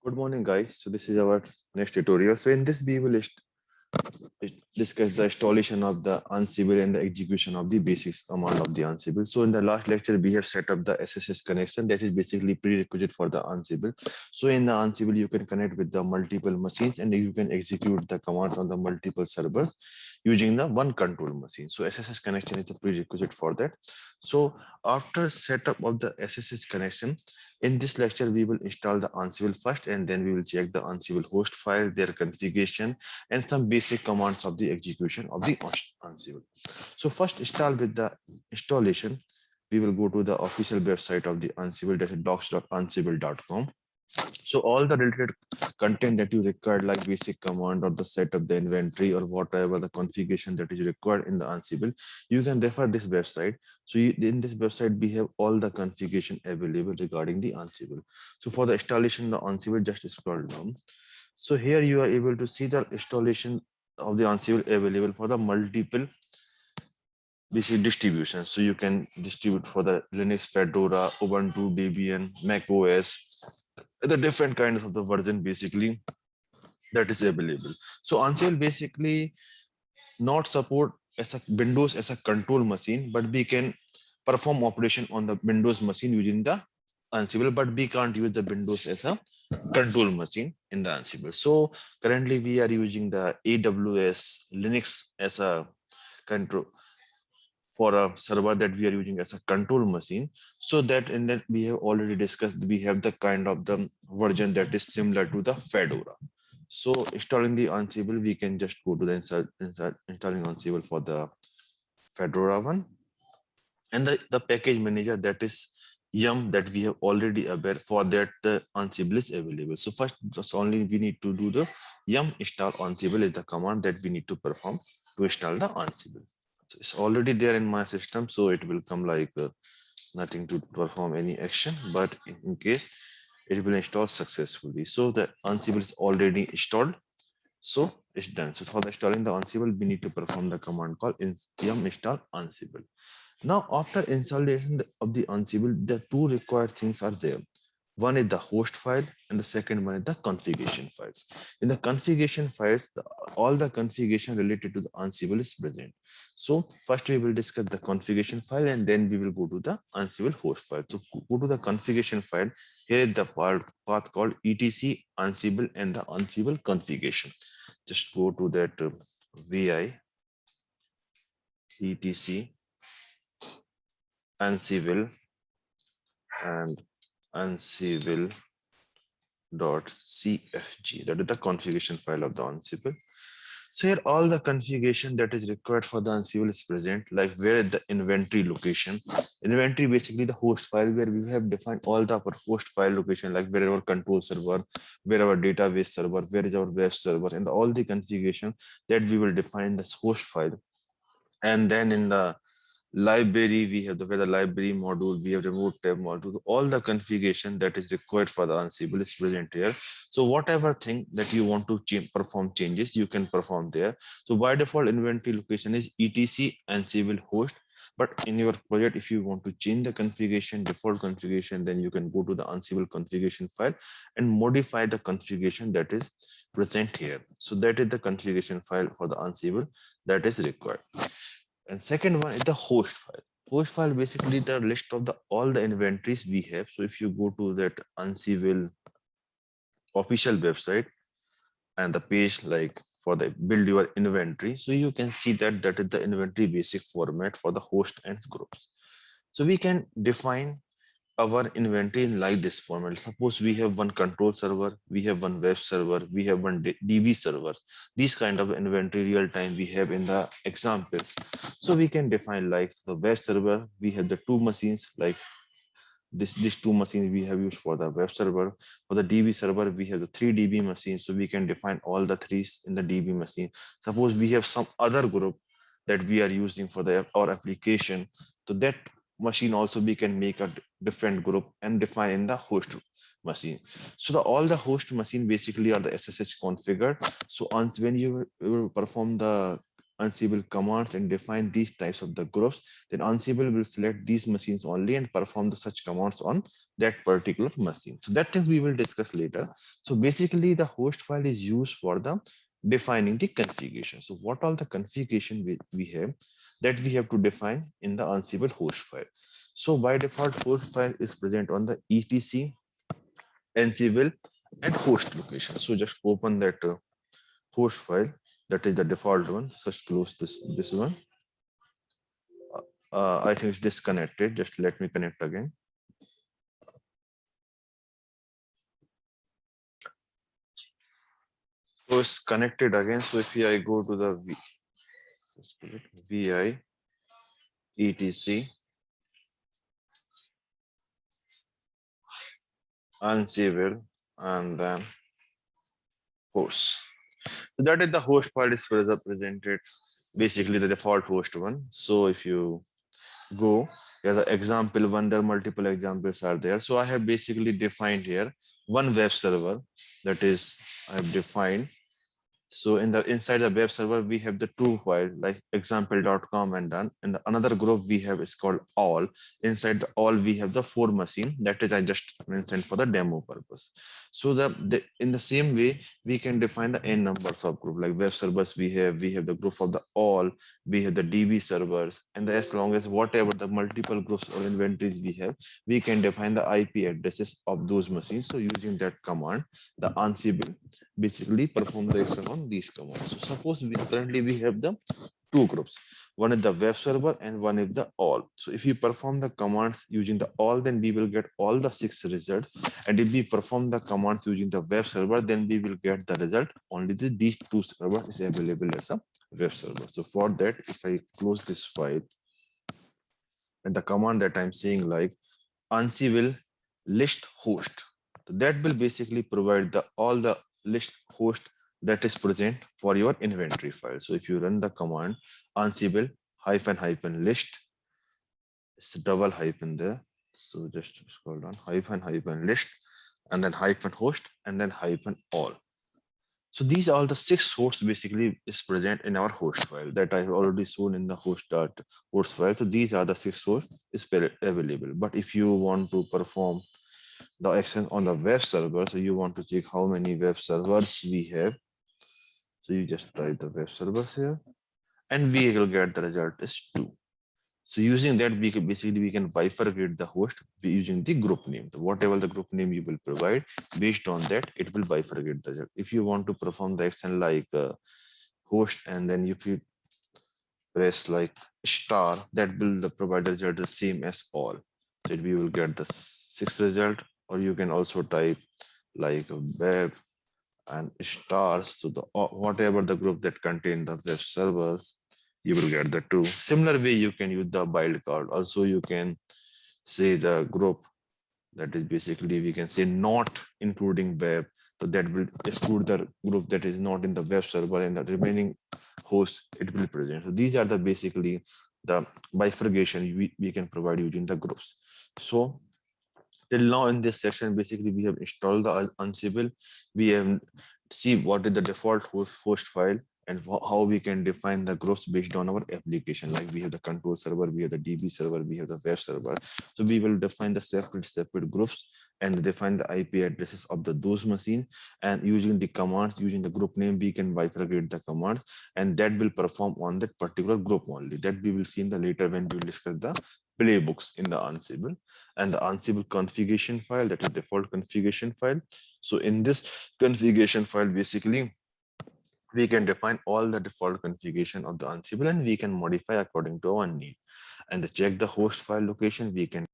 Good morning, guys. So this is our next tutorial. So in this, we will discuss the installation of the Ansible and the execution of the basics command of the Ansible. So in the last lecture, we have set up the SSH connection that is basically prerequisite for the Ansible. So in the Ansible, you can connect with the multiple machines and you can execute the commands on the multiple servers using the one control machine. So SSH connection is a prerequisite for that. So after setup of the SSH connection, in this lecture, we will install the Ansible first, and then we will check the Ansible host file, their configuration, and some basic commands of the execution of the Ansible. So first start with the installation. We will go to the official website of the Ansible, that's docs.ansible.com. So all the related content that you require, like basic command or the setup, the inventory or whatever the configuration that is required in the Ansible, you can refer this website. So in this website, we have all the configuration available regarding the Ansible. So for the installation, the Ansible, just scroll down. So here you are able to see the installation of the Ansible available for the multiple basic distributions. So you can distribute for the Linux, Fedora, Ubuntu, Debian, Mac OS, the different kinds of the version basically that is available. So Ansible basically not support as a Windows as a control machine, but we can perform operation on the Windows machine using the Ansible, but we can't use the Windows as a control machine in the Ansible. So currently we are using the AWS Linux as a control for a server that we are using as a control machine. So that in that we have already discussed, we have the kind of the version that is similar to the Fedora. So installing the Ansible, we can just go to the installing Ansible for the Fedora one. And the package manager, that is yum, that we have already aware, for that the Ansible is available. So first, just only we need to do the yum install Ansible is the command that we need to perform to install the Ansible. So it's already there in my system, so it will come like nothing to perform any action, but in case it will install successfully. So the Ansible is already installed, so it's done. So for the installing the Ansible, we need to perform the command called yum install Ansible. Now, after installation of the Ansible, the two required things are there. One is the host file and the second one is the configuration files. In the configuration files, all the configuration related to the Ansible is present. So first we will discuss the configuration file and then we will go to the Ansible host file. So go to the configuration file. Here is the path called etc Ansible and the Ansible configuration. Just go to that vi etc Ansible and Ansible.cfg. That is the configuration file of the Ansible. So here all the configuration that is required for the Ansible is present, like where is the inventory location. Inventory basically the host file where we have defined all the host file location, like where our control server, where our database server, where is our web server, and all the configuration that we will define in this host file. And then in the library, we have the library module, we have remote tab module, all the configuration that is required for the Ansible is present here. So whatever thing that you want to perform changes, you can perform there. So by default inventory location is etc Ansible host. But in your project, if you want to change the configuration, default configuration, then you can go to the Ansible configuration file and modify the configuration that is present here. So that is the configuration file for the Ansible that is required. And second one is the host file. Host file basically the list of the all the inventories we have. So if you go to that Ansible official website and the page like for the build your inventory, so you can see that that is the inventory basic format for the host and groups. So we can define our inventory in like this format. Suppose we have one control server, we have one web server, we have one DB server. These kind of inventory real time we have in the examples. So we can define like the web server, we have the two machines, like these two machines we have used for the web server. For the DB server, we have the 3 DB machines. So we can define all the threes in the DB machine. Suppose we have some other group that we are using for our application. So that machine also we can make a different group and define in the host machine. So all the host machine basically are the SSH configured. So once when you will perform the Ansible commands and define these types of the groups, then Ansible will select these machines only and perform the such commands on that particular machine. So that things we will discuss later. So basically the host file is used for the defining the configuration. So what all the configuration we have that we have to define in the Ansible host file. So by default host file is present on the etc, Ansible and host location. So just open that host file, that is the default one. Just close this one. I think it's disconnected. Just let me connect again. So it's connected again. So if I go to the VI etc Ansible and then host. So that is the host file is represented, basically the default host one. So if you go, here's the example one, there are multiple examples are there. So I have basically defined here one web server, that is I have defined. So in the inside the web server, we have the two file like example.com and done. And the another group we have is called all. Inside the all, we have the 4 machine, that is I just mentioned for the demo purpose. So in the same way, we can define the n numbers of group like web servers we have the group of the all, we have the DB servers, and as long as whatever the multiple groups or inventories we have, we can define the IP addresses of those machines. So using that command, the Ansible basically perform the action on these commands. So suppose currently we have the two groups. One is the web server and one is the all. So if you perform the commands using the all, then we will get all the 6 results. And if we perform the commands using the web server, then we will get the result only these two servers is available as a web server. So for that, if I close this file and the command that I'm saying like Ansible list host, so that will basically provide the all the list host that is present for your inventory file. So if you run the command Ansible hyphen list, it's a double hyphen there. So just scroll down hyphen list and then hyphen host and then hyphen all. So these are the 6 hosts basically is present in our host file that I have already shown in the host file. So these are the 6 hosts is available. But if you want to perform the action on the web server, so you want to check how many web servers we have. So you just type the web servers here and we will get the result is 2. So using that, we can bifurcate the host using the group name. So whatever the group name you will provide, based on that, it will bifurcate the result. If you want to perform the action like host, and then if you press like star, that will provide the result the same as all. So we will get the 6th result, or you can also type like web and stars to the whatever the group that contain the web servers, you will get the 2. Similar way, you can use the wildcard. Also, you can say the group that is basically we can say not including web. So that will exclude the group that is not in the web server, and the remaining host it will present. So these are the basically the bifurcation we can provide using the groups. So till now in this section, basically we have installed the Ansible. We have see what is the default host file and how we can define the groups based on our application. Like we have the control server, we have the DB server, we have the web server. So we will define the separate groups and define the IP addresses of those machines. And using the commands, using the group name, we can bifurcate the commands, and that will perform on that particular group only. That we will see in the later when we will discuss the playbooks in the Ansible and the Ansible configuration file, that is default configuration file. So in this configuration file, basically we can define all the default configuration of the Ansible and we can modify according to our need. And to check the host file location, we can